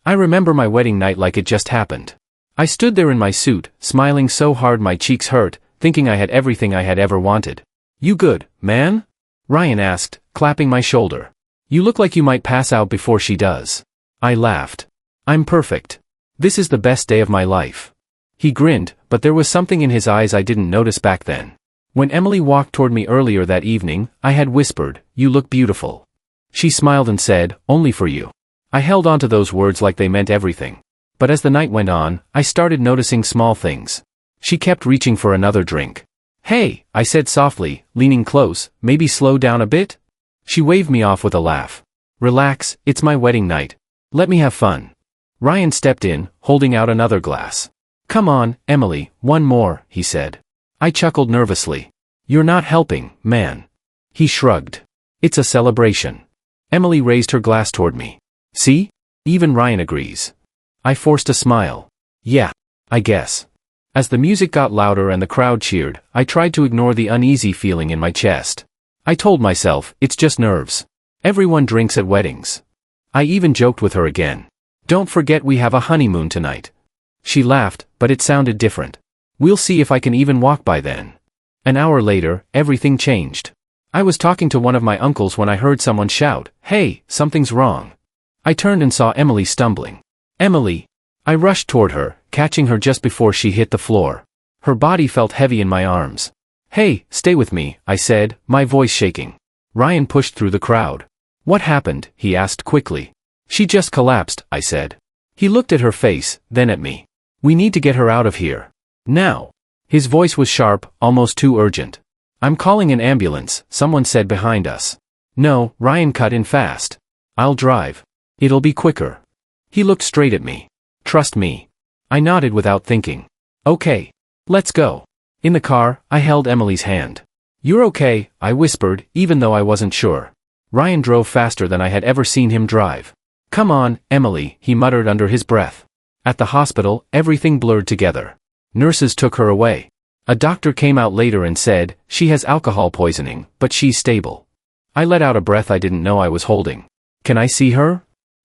I remember my wedding night like it just happened. I stood there in my suit, smiling so hard my cheeks hurt, thinking I had everything I had ever wanted. "You good, man?" Ryan asked, clapping my shoulder. "You look like you might pass out before she does." I laughed. "I'm perfect. This is the best day of my life." He grinned, but there was something in his eyes I didn't notice back then. When Emily walked toward me earlier that evening, I had whispered, "You look beautiful." She smiled and said, "Only for you." I held on to those words like they meant everything. But as the night went on, I started noticing small things. She kept reaching for another drink. "Hey," I said softly, leaning close, "maybe slow down a bit?" She waved me off with a laugh. "Relax, it's my wedding night. Let me have fun." Ryan stepped in, holding out another glass. "Come on, Emily, one more," he said. I chuckled nervously. "You're not helping, man." He shrugged. "It's a celebration." Emily raised her glass toward me. "See? Even Ryan agrees." I forced a smile. "Yeah, I guess." As the music got louder and the crowd cheered, I tried to ignore the uneasy feeling in my chest. I told myself, it's just nerves. Everyone drinks at weddings. I even joked with her again. "Don't forget we have a honeymoon tonight." She laughed, but it sounded different. "We'll see if I can even walk by then." An hour later, everything changed. I was talking to one of my uncles when I heard someone shout, "Hey, something's wrong." I turned and saw Emily stumbling. "Emily!" I rushed toward her, catching her just before she hit the floor. Her body felt heavy in my arms. "Hey, stay with me," I said, my voice shaking. Ryan pushed through the crowd. "What happened?" he asked quickly. "She just collapsed," I said. He looked at her face, then at me. "We need to get her out of here. Now." His voice was sharp, almost too urgent. "I'm calling an ambulance," someone said behind us. "No," Ryan cut in fast. "I'll drive. It'll be quicker." He looked straight at me. "Trust me." I nodded without thinking. "Okay. Let's go." In the car, I held Emily's hand. "You're okay," I whispered, even though I wasn't sure. Ryan drove faster than I had ever seen him drive. "Come on, Emily," he muttered under his breath. At the hospital, everything blurred together. Nurses took her away. A doctor came out later and said, "She has alcohol poisoning, but she's stable." I let out a breath I didn't know I was holding. "Can I see her?"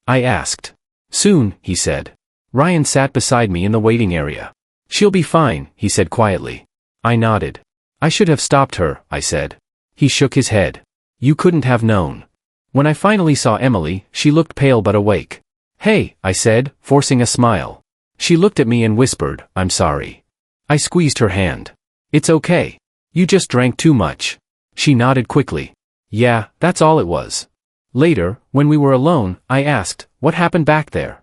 I asked. "Soon," he said. Ryan sat beside me in the waiting area. "She'll be fine," he said quietly. I nodded. "I should have stopped her," I said. He shook his head. "You couldn't have known." When I finally saw Emily, she looked pale but awake. "Hey," I said, forcing a smile. She looked at me and whispered, "I'm sorry." I squeezed her hand. "It's okay. You just drank too much." She nodded quickly. "Yeah, that's all it was." Later, when we were alone, I asked, "What happened back there?"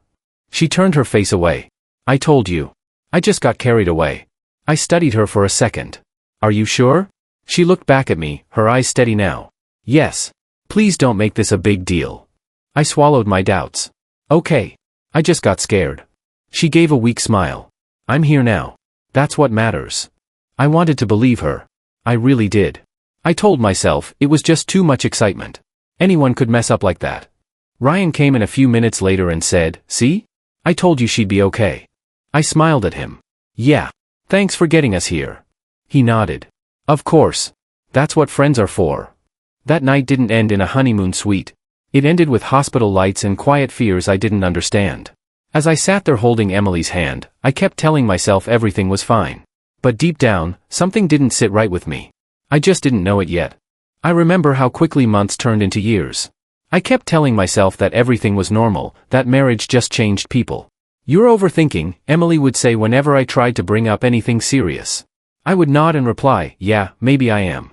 She turned her face away. "I told you. I just got carried away." I studied her for a second. "Are you sure?" She looked back at me, her eyes steady now. "Yes. Please don't make this a big deal." I swallowed my doubts. "Okay. I just got scared." She gave a weak smile. "I'm here now. That's what matters." I wanted to believe her. I really did. I told myself it was just too much excitement. Anyone could mess up like that. Ryan came in a few minutes later and said, "See? I told you she'd be okay." I smiled at him. "Yeah. Thanks for getting us here." He nodded. "Of course. That's what friends are for." That night didn't end in a honeymoon suite. It ended with hospital lights and quiet fears I didn't understand. As I sat there holding Emily's hand, I kept telling myself everything was fine. But deep down, something didn't sit right with me. I just didn't know it yet. I remember how quickly months turned into years. I kept telling myself that everything was normal, that marriage just changed people. "You're overthinking," Emily would say whenever I tried to bring up anything serious. I would nod and reply, "Yeah, maybe I am."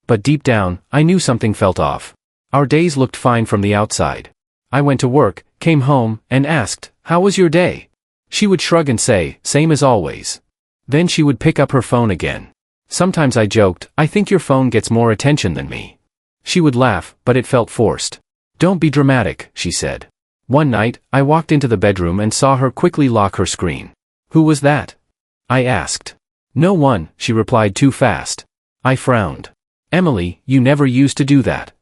But deep down, I knew something felt off. Our days looked fine from the outside. I went to work, came home, and asked, "How was your day?" She would shrug and say, "Same as always." Then she would pick up her phone again. Sometimes I joked, "I think your phone gets more attention than me." She would laugh, but it felt forced. "Don't be dramatic," she said. One night, I walked into the bedroom and saw her quickly lock her screen. "Who was that?" I asked. "No one," she replied too fast. I frowned. "Emily, you never used to do that."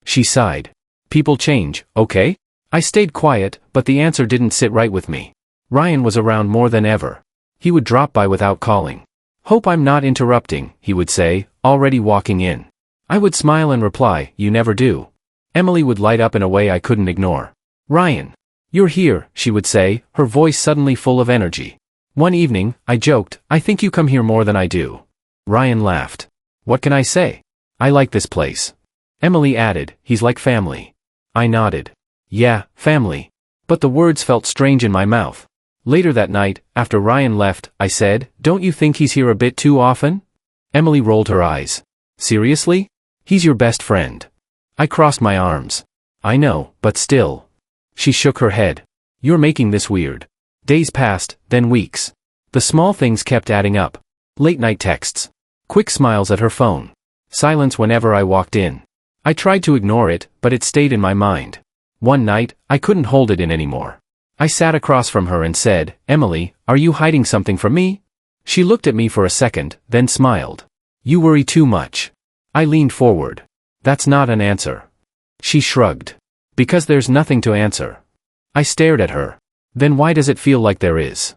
She sighed. "People change, okay?" I stayed quiet, but the answer didn't sit right with me. Ryan was around more than ever. He would drop by without calling. "Hope I'm not interrupting," he would say, already walking in. I would smile and reply, "You never do." Emily would light up in a way I couldn't ignore. "Ryan." "You're here," she would say, her voice suddenly full of energy. One evening, I joked, "I think you come here more than I do." Ryan laughed. "What can I say? I like this place." Emily added, "He's like family." I nodded. "Yeah, family." But the words felt strange in my mouth. Later that night, after Ryan left, I said, "Don't you think he's here a bit too often?" Emily rolled her eyes. "Seriously? He's your best friend." I crossed my arms. "I know, but still." She shook her head. "You're making this weird." Days passed, then weeks. The small things kept adding up. Late night texts. Quick smiles at her phone. Silence whenever I walked in. I tried to ignore it, but it stayed in my mind. One night, I couldn't hold it in anymore. I sat across from her and said, "Emily, are you hiding something from me?" She looked at me for a second, then smiled. "You worry too much." I leaned forward. "That's not an answer." She shrugged. "Because there's nothing to answer." I stared at her. "Then why does it feel like there is?"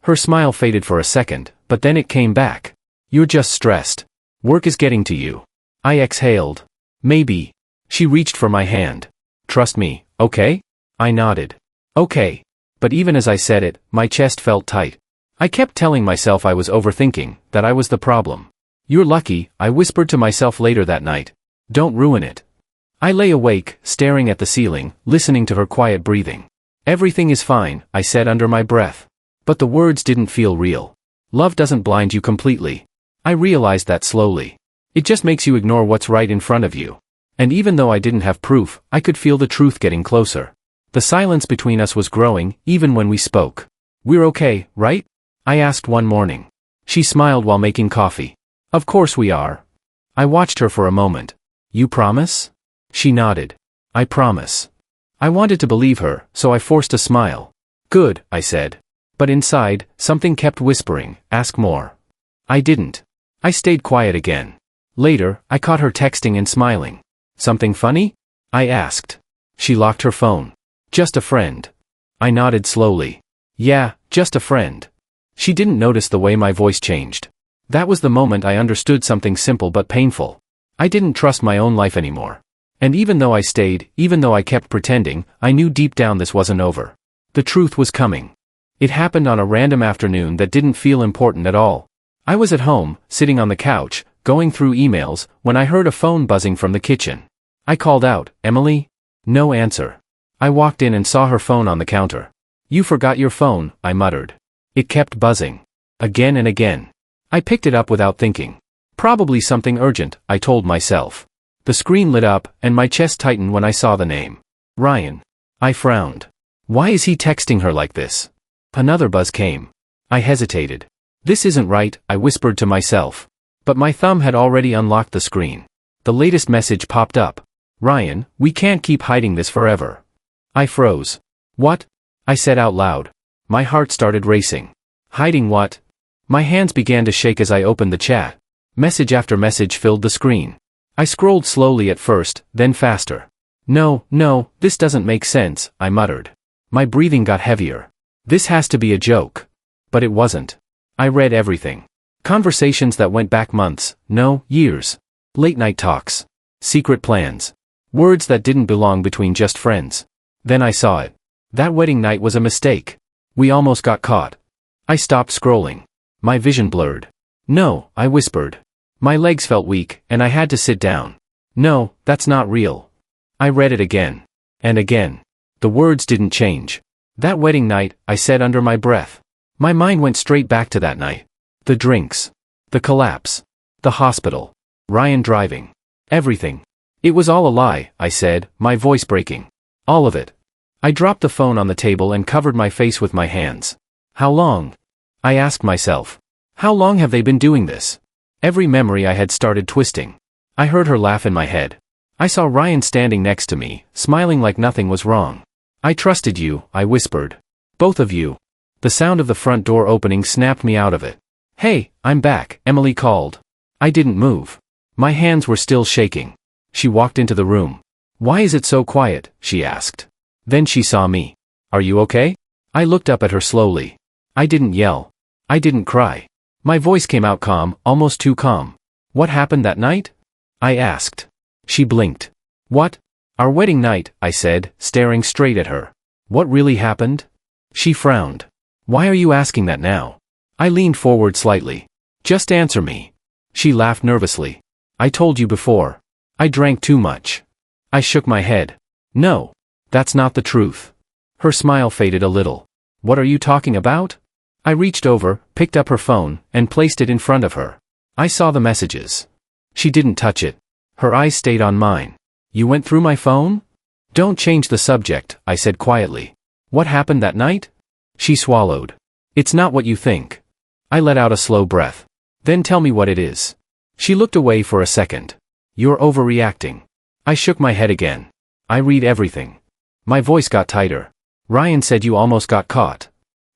Her smile faded for a second, but then it came back. "You're just stressed. Work is getting to you." I exhaled. "Maybe." She reached for my hand. "Trust me, okay?" I nodded. "Okay." But even as I said it, my chest felt tight. I kept telling myself I was overthinking, that I was the problem. "You're lucky," I whispered to myself later that night. "Don't ruin it." I lay awake, staring at the ceiling, listening to her quiet breathing. "Everything is fine," I said under my breath. But the words didn't feel real. Love doesn't blind you completely. I realized that slowly. It just makes you ignore what's right in front of you. And even though I didn't have proof, I could feel the truth getting closer. The silence between us was growing, even when we spoke. "We're okay, right?" I asked one morning. She smiled while making coffee. "Of course we are." I watched her for a moment. "You promise?" She nodded. "I promise." I wanted to believe her, so I forced a smile. "Good," I said. But inside, something kept whispering, "Ask more." I didn't. I stayed quiet again. Later, I caught her texting and smiling. "Something funny?" I asked. She locked her phone. "Just a friend." I nodded slowly. "Yeah, just a friend." She didn't notice the way my voice changed. That was the moment I understood something simple but painful. I didn't trust my own life anymore. And even though I stayed, even though I kept pretending, I knew deep down this wasn't over. The truth was coming. It happened on a random afternoon that didn't feel important at all. I was at home, sitting on the couch, going through emails, when I heard a phone buzzing from the kitchen. I called out, "Emily?" No answer. I walked in and saw her phone on the counter. "You forgot your phone," I muttered. It kept buzzing. Again and again. I picked it up without thinking. Probably something urgent, I told myself. The screen lit up, and my chest tightened when I saw the name. Ryan. I frowned. Why is he texting her like this? Another buzz came. I hesitated. "This isn't right," I whispered to myself. But my thumb had already unlocked the screen. The latest message popped up. "Ryan, we can't keep hiding this forever." I froze. "What?" I said out loud. My heart started racing. Hiding what? My hands began to shake as I opened the chat. Message after message filled the screen. I scrolled slowly at first, then faster. No, this doesn't make sense," I muttered. My breathing got heavier. This has to be a joke. But it wasn't. I read everything. Conversations that went back months, no, years. Late night talks. Secret plans. Words that didn't belong between just friends. Then I saw it. That wedding night was a mistake. We almost got caught. I stopped scrolling. My vision blurred. "No," I whispered. My legs felt weak, and I had to sit down. "No, that's not real." I read it again. And again. The words didn't change. "That wedding night," I said under my breath. My mind went straight back to that night. The drinks. The collapse. The hospital. Ryan driving. Everything. "It was all a lie," I said, my voice breaking. "All of it." I dropped the phone on the table and covered my face with my hands. "How long?" I asked myself. "How long have they been doing this?" Every memory I had started twisting. I heard her laugh in my head. I saw Ryan standing next to me, smiling like nothing was wrong. "I trusted you," I whispered. "Both of you." The sound of the front door opening snapped me out of it. "Hey, I'm back," Emily called. I didn't move. My hands were still shaking. She walked into the room. "Why is it so quiet?" she asked. Then she saw me. "Are you okay?" I looked up at her slowly. I didn't yell. I didn't cry. My voice came out calm, almost too calm. "What happened that night?" I asked. She blinked. "What?" "Our wedding night," I said, staring straight at her. What really happened? She frowned. Why are you asking that now? I leaned forward slightly. Just answer me. She laughed nervously. I told you before. I drank too much. I shook my head. No. That's not the truth. Her smile faded a little. What are you talking about? I reached over, picked up her phone, and placed it in front of her. I saw the messages. She didn't touch it. Her eyes stayed on mine. You went through my phone? Don't change the subject, I said quietly. What happened that night? She swallowed. It's not what you think. I let out a slow breath. Then tell me what it is. She looked away for a second. You're overreacting. I shook my head again. I read everything. My voice got tighter. Ryan said you almost got caught.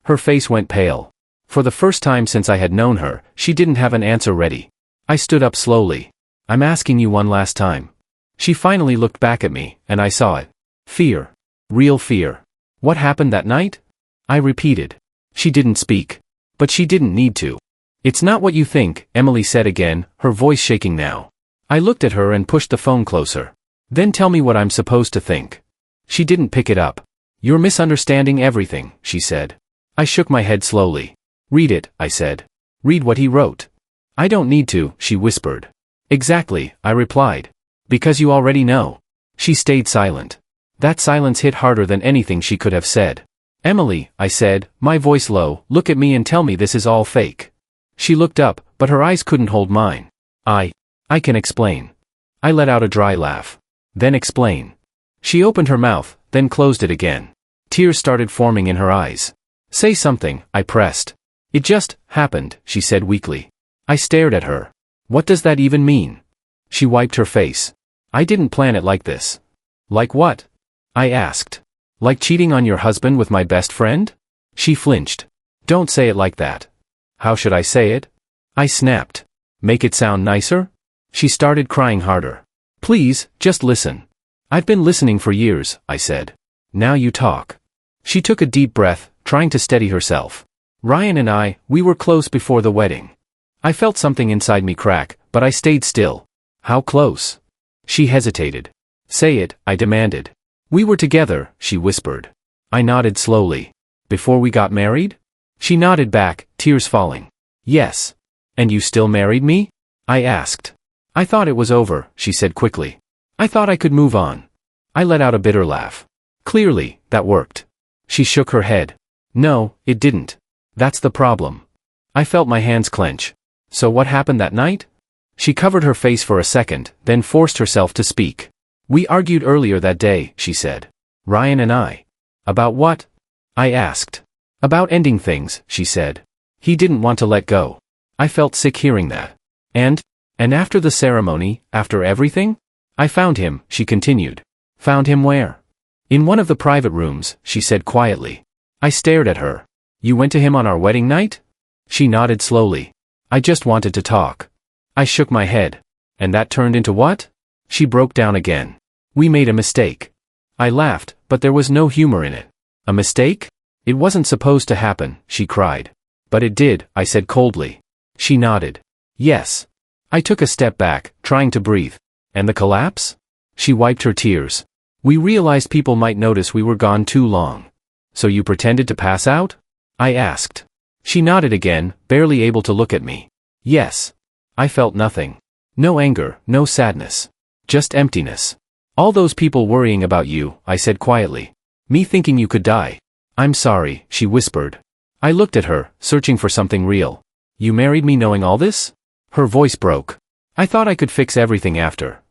Her face went pale. For the first time since I had known her, she didn't have an answer ready. I stood up slowly. I'm asking you one last time. She finally looked back at me, and I saw it. Fear. Real fear. What happened that night? I repeated. She didn't speak. But she didn't need to. It's not what you think, Emily said again, her voice shaking now. I looked at her and pushed the phone closer. Then tell me what I'm supposed to think. She didn't pick it up. You're misunderstanding everything, she said. I shook my head slowly. Read it, I said. Read what he wrote. I don't need to, she whispered. Exactly, I replied. Because you already know. She stayed silent. That silence hit harder than anything she could have said. Emily, I said, my voice low, look at me and tell me this is all fake. She looked up, but her eyes couldn't hold mine. I can explain. I let out a dry laugh. Then explain. She opened her mouth, then closed it again. Tears started forming in her eyes. Say something, I pressed. It just happened, she said weakly. I stared at her. What does that even mean? She wiped her face. I didn't plan it like this. Like what? I asked. Like cheating on your husband with my best friend? She flinched. Don't say it like that. How should I say it? I snapped. Make it sound nicer? She started crying harder. Please, just listen. I've been listening for years, I said. Now you talk. She took a deep breath, trying to steady herself. Ryan and we were close before the wedding. I felt something inside me crack, but I stayed still. How close? She hesitated. Say it, I demanded. We were together, she whispered. I nodded slowly. Before we got married? She nodded back, tears falling. Yes. And you still married me? I asked. I thought it was over, she said quickly. I thought I could move on. I let out a bitter laugh. Clearly, that worked. She shook her head. No, it didn't. That's the problem. I felt my hands clench. So what happened that night? She covered her face for a second, then forced herself to speak. We argued earlier that day, she said. Ryan and I. About what? I asked. About ending things, she said. He didn't want to let go. I felt sick hearing that. And after the ceremony, after everything? I found him, she continued. Found him where? In one of the private rooms, she said quietly. I stared at her. You went to him on our wedding night? She nodded slowly. I just wanted to talk. I shook my head. And that turned into what? She broke down again. We made a mistake. I laughed, but there was no humor in it. A mistake? It wasn't supposed to happen, she cried. But it did, I said coldly. She nodded. Yes. I took a step back, trying to breathe. And the collapse? She wiped her tears. We realized people might notice we were gone too long. So you pretended to pass out? I asked. She nodded again, barely able to look at me. Yes. I felt nothing. No anger, no sadness. Just emptiness. All those people worrying about you, I said quietly. Me thinking you could die. I'm sorry, she whispered. I looked at her, searching for something real. You married me knowing all this? Her voice broke. I thought I could fix everything after.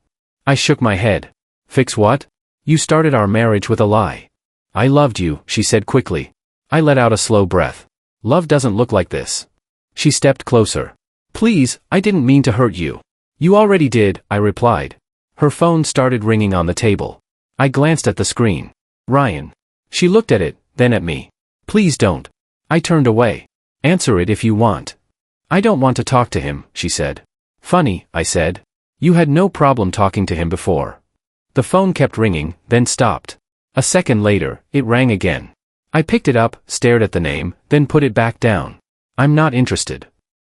I shook my head. Fix what? You started our marriage with a lie. I loved you, she said quickly. I let out a slow breath. Love doesn't look like this. She stepped closer. Please, I didn't mean to hurt you. You already did, I replied. Her phone started ringing on the table. I glanced at the screen. Ryan. She looked at it, then at me. Please don't. I turned away. Answer it if you want. I don't want to talk to him, she said. Funny, I said. You had no problem talking to him before. The phone kept ringing, then stopped. A second later, it rang again. I picked it up, stared at the name, then put it back down. I'm not interested.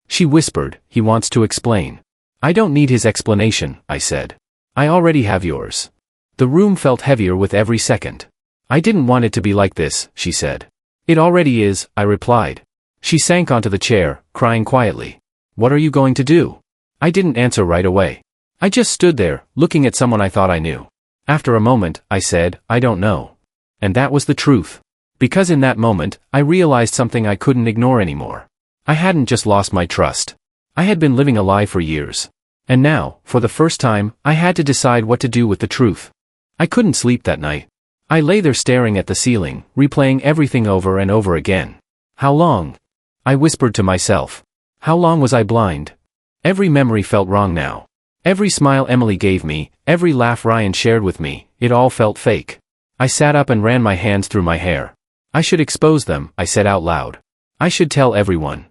She whispered, he wants to explain. I don't need his explanation, I said. I already have yours. The room felt heavier with every second. I didn't want it to be like this, she said. It already is, I replied. She sank onto the chair, crying quietly. What are you going to do? I didn't answer right away. I just stood there, looking at someone I thought I knew. After a moment, I said, I don't know. And that was the truth. Because in that moment, I realized something I couldn't ignore anymore. I hadn't just lost my trust. I had been living a lie for years. And now, for the first time, I had to decide what to do with the truth. I couldn't sleep that night. I lay there staring at the ceiling, replaying everything over and over again. How long? I whispered to myself. How long was I blind? Every memory felt wrong now. Every smile Emily gave me, every laugh Ryan shared with me, it all felt fake. I sat up and ran my hands through my hair. I should expose them, I said out loud. I should tell everyone.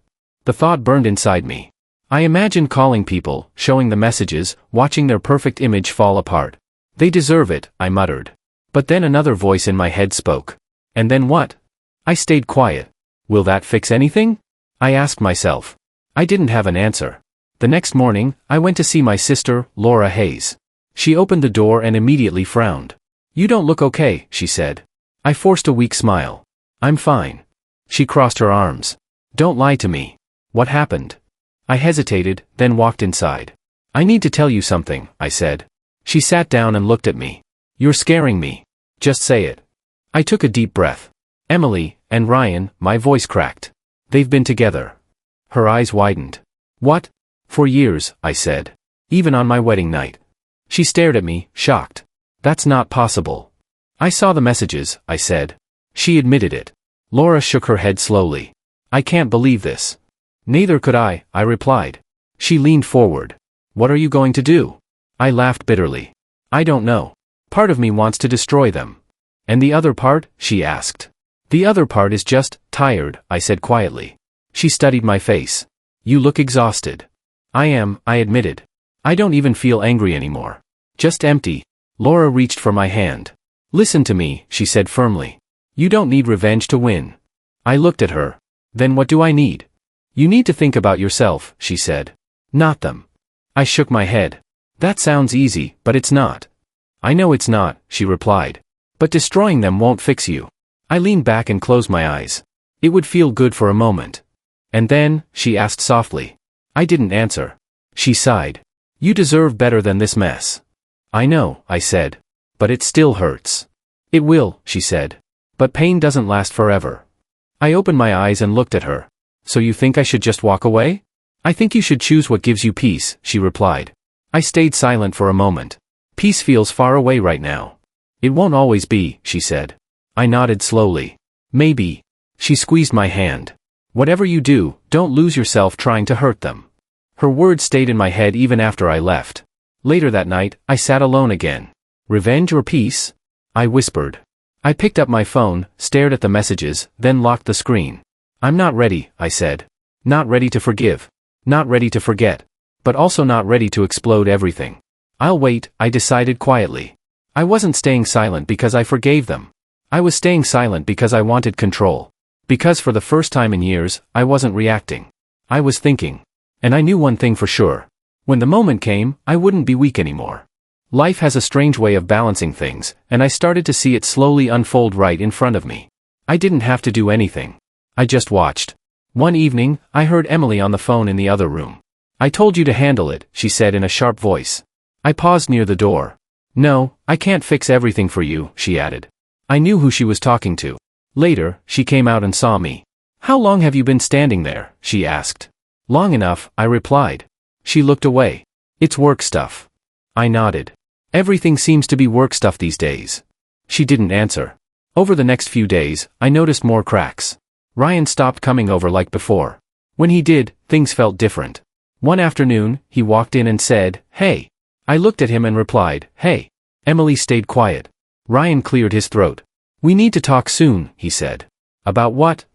The thought burned inside me. I imagined calling people, showing the messages, watching their perfect image fall apart. They deserve it, I muttered. But then another voice in my head spoke. And then what? I stayed quiet. Will that fix anything? I asked myself. I didn't have an answer. The next morning, I went to see my sister, Laura Hayes. She opened the door and immediately frowned. You don't look okay, she said. I forced a weak smile. I'm fine. She crossed her arms. Don't lie to me. What happened? I hesitated, then walked inside. I need to tell you something, I said. She sat down and looked at me. You're scaring me. Just say it. I took a deep breath. Emily, and Ryan, my voice cracked. They've been together. Her eyes widened. What? For years, I said. Even on my wedding night. She stared at me, shocked. That's not possible. I saw the messages, I said. She admitted it. Laura shook her head slowly. I can't believe this. Neither could I replied. She leaned forward. What are you going to do? I laughed bitterly. I don't know. Part of me wants to destroy them. And the other part? She asked. The other part is just tired, I said quietly. She studied my face. You look exhausted. I am, I admitted. I don't even feel angry anymore. Just empty. Laura reached for my hand. Listen to me, she said firmly. You don't need revenge to win. I looked at her. Then what do I need? You need to think about yourself, she said. Not them. I shook my head. That sounds easy, but it's not. I know it's not, she replied. But destroying them won't fix you. I leaned back and closed my eyes. It would feel good for a moment. And then, she asked softly. I didn't answer. She sighed. You deserve better than this mess. I know, I said. But it still hurts. It will, she said. But pain doesn't last forever. I opened my eyes and looked at her. So you think I should just walk away? I think you should choose what gives you peace, she replied. I stayed silent for a moment. Peace feels far away right now. It won't always be, she said. I nodded slowly. Maybe. She squeezed my hand. Whatever you do, don't lose yourself trying to hurt them. Her words stayed in my head even after I left. Later that night, I sat alone again. Revenge or peace? I whispered. I picked up my phone, stared at the messages, then locked the screen. I'm not ready, I said. Not ready to forgive. Not ready to forget. But also not ready to explode everything. I'll wait, I decided quietly. I wasn't staying silent because I forgave them. I was staying silent because I wanted control. Because for the first time in years, I wasn't reacting. I was thinking. And I knew one thing for sure. When the moment came, I wouldn't be weak anymore. Life has a strange way of balancing things, and I started to see it slowly unfold right in front of me. I didn't have to do anything. I just watched. One evening, I heard Emily on the phone in the other room. I told you to handle it, she said in a sharp voice. I paused near the door. No, I can't fix everything for you, she added. I knew who she was talking to. Later, she came out and saw me. How long have you been standing there? She asked. Long enough, I replied. She looked away. It's work stuff. I nodded. Everything seems to be work stuff these days. She didn't answer. Over the next few days, I noticed more cracks. Ryan stopped coming over like before. When he did, things felt different. One afternoon, he walked in and said, "Hey." I looked at him and replied, "Hey." Emily stayed quiet. Ryan cleared his throat. "We need to talk soon," he said. "About what?"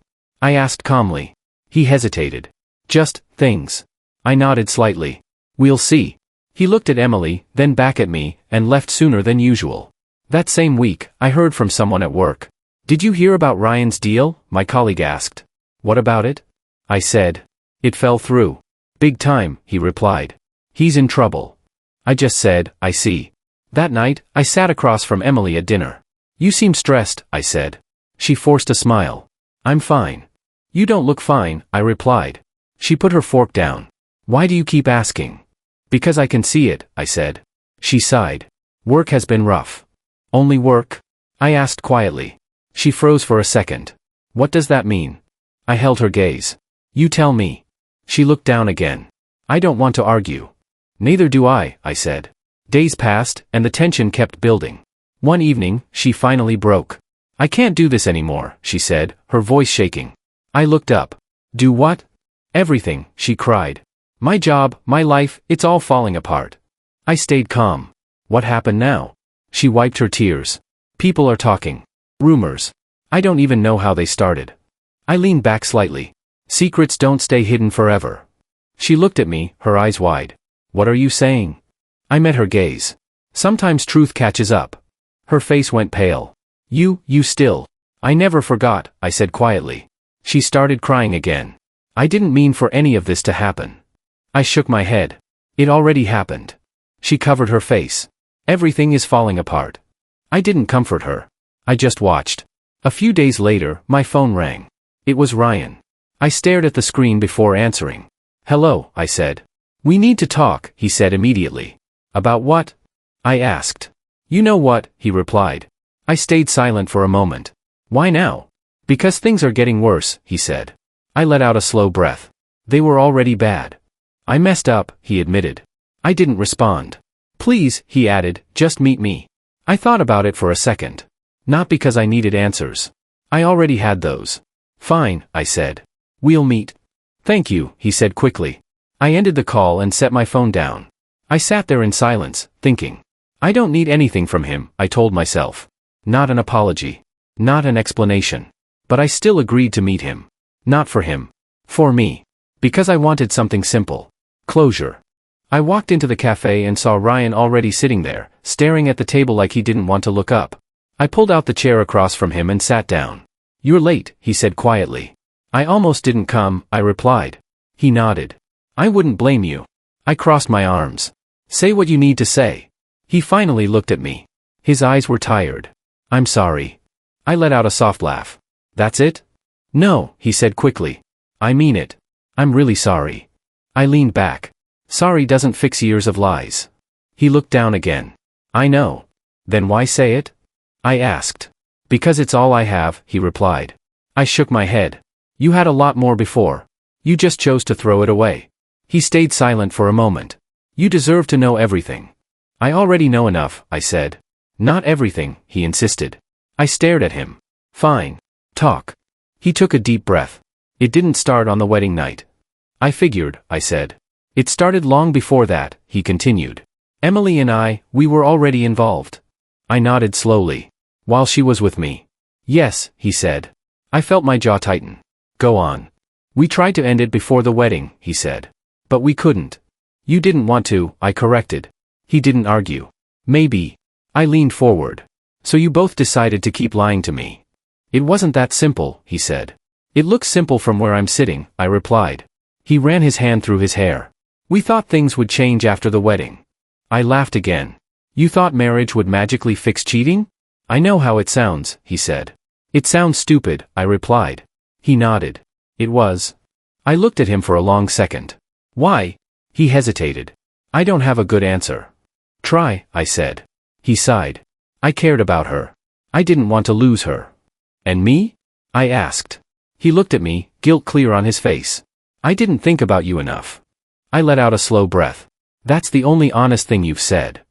I asked calmly. He hesitated. "Just, things." I nodded slightly. "We'll see." He looked at Emily, then back at me, and left sooner than usual. That same week, I heard from someone at work. "Did you hear about Ryan's deal?" my colleague asked. "What about it?" I said. "It fell through." "Big time," he replied. "He's in trouble." I just said, "I see." That night, I sat across from Emily at dinner. You seem stressed, I said. She forced a smile. I'm fine. You don't look fine, I replied. She put her fork down. Why do you keep asking? Because I can see it, I said. She sighed. Work has been rough. Only work? I asked quietly. She froze for a second. What does that mean? I held her gaze. You tell me. She looked down again. I don't want to argue. Neither do I said. Days passed, and the tension kept building. One evening, she finally broke. I can't do this anymore, she said, her voice shaking. I looked up. Do what? Everything, she cried. My job, my life, it's all falling apart. I stayed calm. What happened now? She wiped her tears. People are talking. Rumors. I don't even know how they started. I leaned back slightly. Secrets don't stay hidden forever. She looked at me, her eyes wide. What are you saying? I met her gaze. Sometimes truth catches up. Her face went pale. You still. I never forgot, I said quietly. She started crying again. I didn't mean for any of this to happen. I shook my head. It already happened. She covered her face. Everything is falling apart. I didn't comfort her. I just watched. A few days later, my phone rang. It was Ryan. I stared at the screen before answering. Hello, I said. We need to talk, he said immediately. About what? I asked. You know what, he replied. I stayed silent for a moment. Why now? Because things are getting worse, he said. I let out a slow breath. They were already bad. I messed up, he admitted. I didn't respond. Please, he added, just meet me. I thought about it for a second. Not because I needed answers. I already had those. Fine, I said. We'll meet. Thank you, he said quickly. I ended the call and set my phone down. I sat there in silence, thinking. I don't need anything from him, I told myself. Not an apology. Not an explanation. But I still agreed to meet him. Not for him. For me. Because I wanted something simple. Closure. I walked into the cafe and saw Ryan already sitting there, staring at the table like he didn't want to look up. I pulled out the chair across from him and sat down. You're late, he said quietly. I almost didn't come, I replied. He nodded. I wouldn't blame you. I crossed my arms. Say what you need to say. He finally looked at me. His eyes were tired. I'm sorry. I let out a soft laugh. That's it? No, he said quickly. I mean it. I'm really sorry. I leaned back. Sorry doesn't fix years of lies. He looked down again. I know. Then why say it? I asked. Because it's all I have, he replied. I shook my head. You had a lot more before. You just chose to throw it away. He stayed silent for a moment. You deserve to know everything. I already know enough, I said. Not everything, he insisted. I stared at him. Fine. Talk. He took a deep breath. It didn't start on the wedding night. I figured, I said. It started long before that, he continued. Emily and I, we were already involved. I nodded slowly. While she was with me. Yes, he said. I felt my jaw tighten. Go on. We tried to end it before the wedding, he said. But we couldn't. You didn't want to, I corrected. He didn't argue. Maybe. I leaned forward. So you both decided to keep lying to me. It wasn't that simple, he said. It looks simple from where I'm sitting, I replied. He ran his hand through his hair. We thought things would change after the wedding. I laughed again. You thought marriage would magically fix cheating? I know how it sounds, he said. It sounds stupid, I replied. He nodded. It was. I looked at him for a long second. Why? He hesitated. I don't have a good answer. Try, I said. He sighed. I cared about her. I didn't want to lose her. And me? I asked. He looked at me, guilt clear on his face. I didn't think about you enough. I let out a slow breath. That's the only honest thing you've said.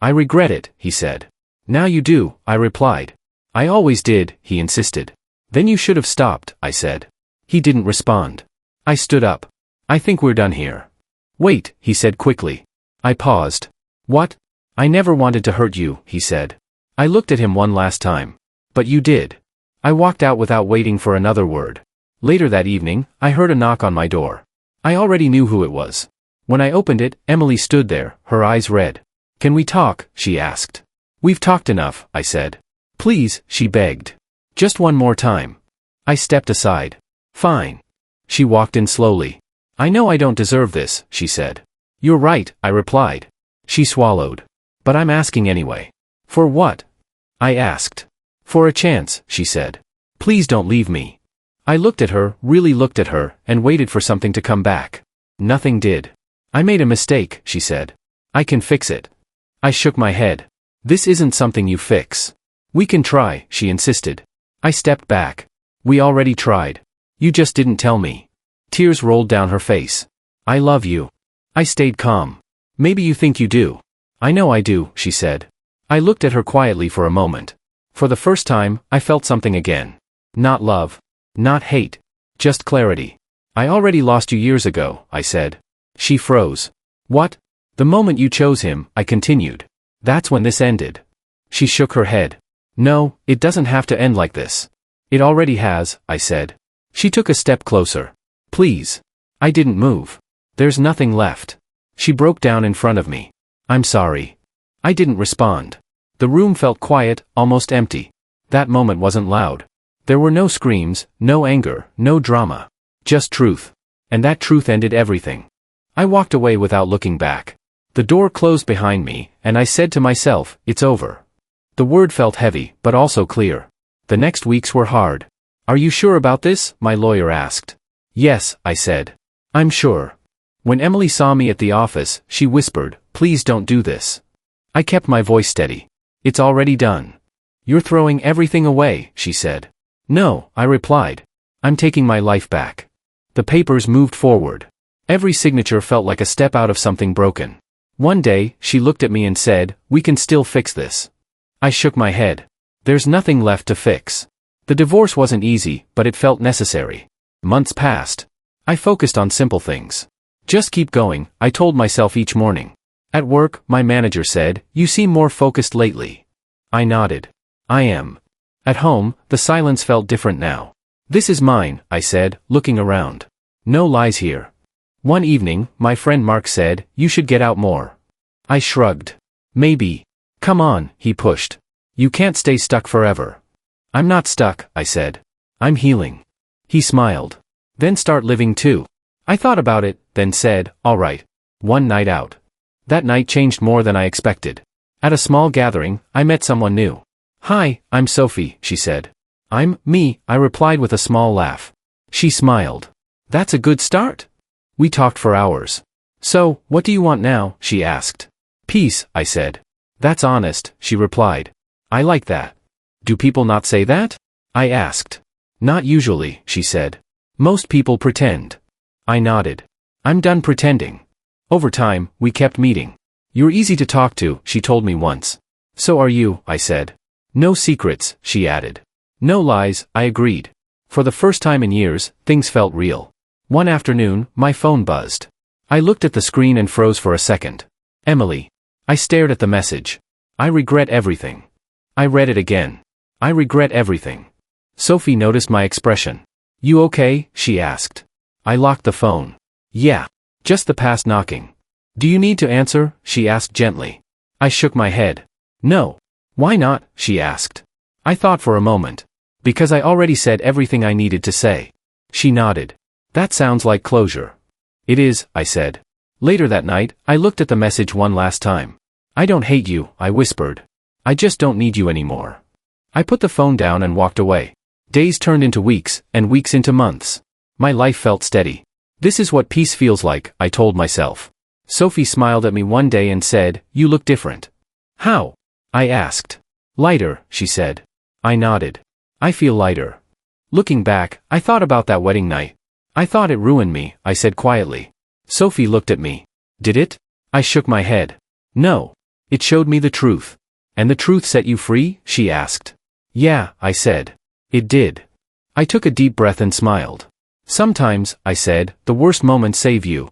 I regret it, he said. Now you do, I replied. I always did, he insisted. Then you should have stopped, I said. He didn't respond. I stood up. I think we're done here. Wait, he said quickly. I paused. What? I never wanted to hurt you, he said. I looked at him one last time. But you did. I walked out without waiting for another word. Later that evening, I heard a knock on my door. I already knew who it was. When I opened it, Emily stood there, her eyes red. Can we talk? She asked. We've talked enough, I said. Please, she begged. Just one more time. I stepped aside. Fine. She walked in slowly. I know I don't deserve this, she said. You're right, I replied. She swallowed. But I'm asking anyway. For what? I asked. For a chance, she said. Please don't leave me. I looked at her, really looked at her, and waited for something to come back. Nothing did. I made a mistake, she said. I can fix it. I shook my head. This isn't something you fix. We can try, she insisted. I stepped back. We already tried. You just didn't tell me. Tears rolled down her face. I love you. I stayed calm. Maybe you think you do. I know I do, she said. I looked at her quietly for a moment. For the first time, I felt something again. Not love. Not hate. Just clarity. I already lost you years ago, I said. She froze. What? The moment you chose him, I continued. That's when this ended. She shook her head. No, it doesn't have to end like this. It already has, I said. She took a step closer. Please. I didn't move. There's nothing left. She broke down in front of me. I'm sorry. I didn't respond. The room felt quiet, almost empty. That moment wasn't loud. There were no screams, no anger, no drama. Just truth. And that truth ended everything. I walked away without looking back. The door closed behind me, and I said to myself, it's over. The word felt heavy, but also clear. The next weeks were hard. Are you sure about this? My lawyer asked. Yes, I said. I'm sure. When Emily saw me at the office, she whispered, please don't do this. I kept my voice steady. It's already done. You're throwing everything away, she said. No, I replied. I'm taking my life back. The papers moved forward. Every signature felt like a step out of something broken. One day, she looked at me and said, we can still fix this. I shook my head. There's nothing left to fix. The divorce wasn't easy, but it felt necessary. Months passed. I focused on simple things. Just keep going, I told myself each morning. At work, my manager said, you seem more focused lately. I nodded. I am. At home, the silence felt different now. This is mine, I said, looking around. No lies here. One evening, my friend Mark said, you should get out more. I shrugged. Maybe. Come on, he pushed. You can't stay stuck forever. I'm not stuck, I said. I'm healing. He smiled. Then start living too. I thought about it, then said, all right. One night out. That night changed more than I expected. At a small gathering, I met someone new. Hi, I'm Sophie, she said. I'm me, I replied with a small laugh. She smiled. That's a good start. We talked for hours. So, what do you want now? She asked. Peace, I said. That's honest, she replied. I like that. Do people not say that? I asked. Not usually, she said. Most people pretend. I nodded. I'm done pretending. Over time, we kept meeting. You're easy to talk to, she told me once. So are you, I said. No secrets, she added. No lies, I agreed. For the first time in years, things felt real. One afternoon, my phone buzzed. I looked at the screen and froze for a second. Emily. I stared at the message. I regret everything. I read it again. I regret everything. Sophie noticed my expression. You okay? She asked. I locked the phone. Yeah. Just the past knocking. Do you need to answer? She asked gently. I shook my head. No. Why not? She asked. I thought for a moment. Because I already said everything I needed to say. She nodded. That sounds like closure. It is, I said. Later that night, I looked at the message one last time. I don't hate you, I whispered. I just don't need you anymore. I put the phone down and walked away. Days turned into weeks, and weeks into months. My life felt steady. This is what peace feels like, I told myself. Sophie smiled at me one day and said, you look different. How? I asked. Lighter, she said. I nodded. I feel lighter. Looking back, I thought about that wedding night. I thought it ruined me, I said quietly. Sophie looked at me. Did it? I shook my head. No. It showed me the truth. And the truth set you free? She asked. Yeah, I said. It did. I took a deep breath and smiled. Sometimes, I said, the worst moments save you,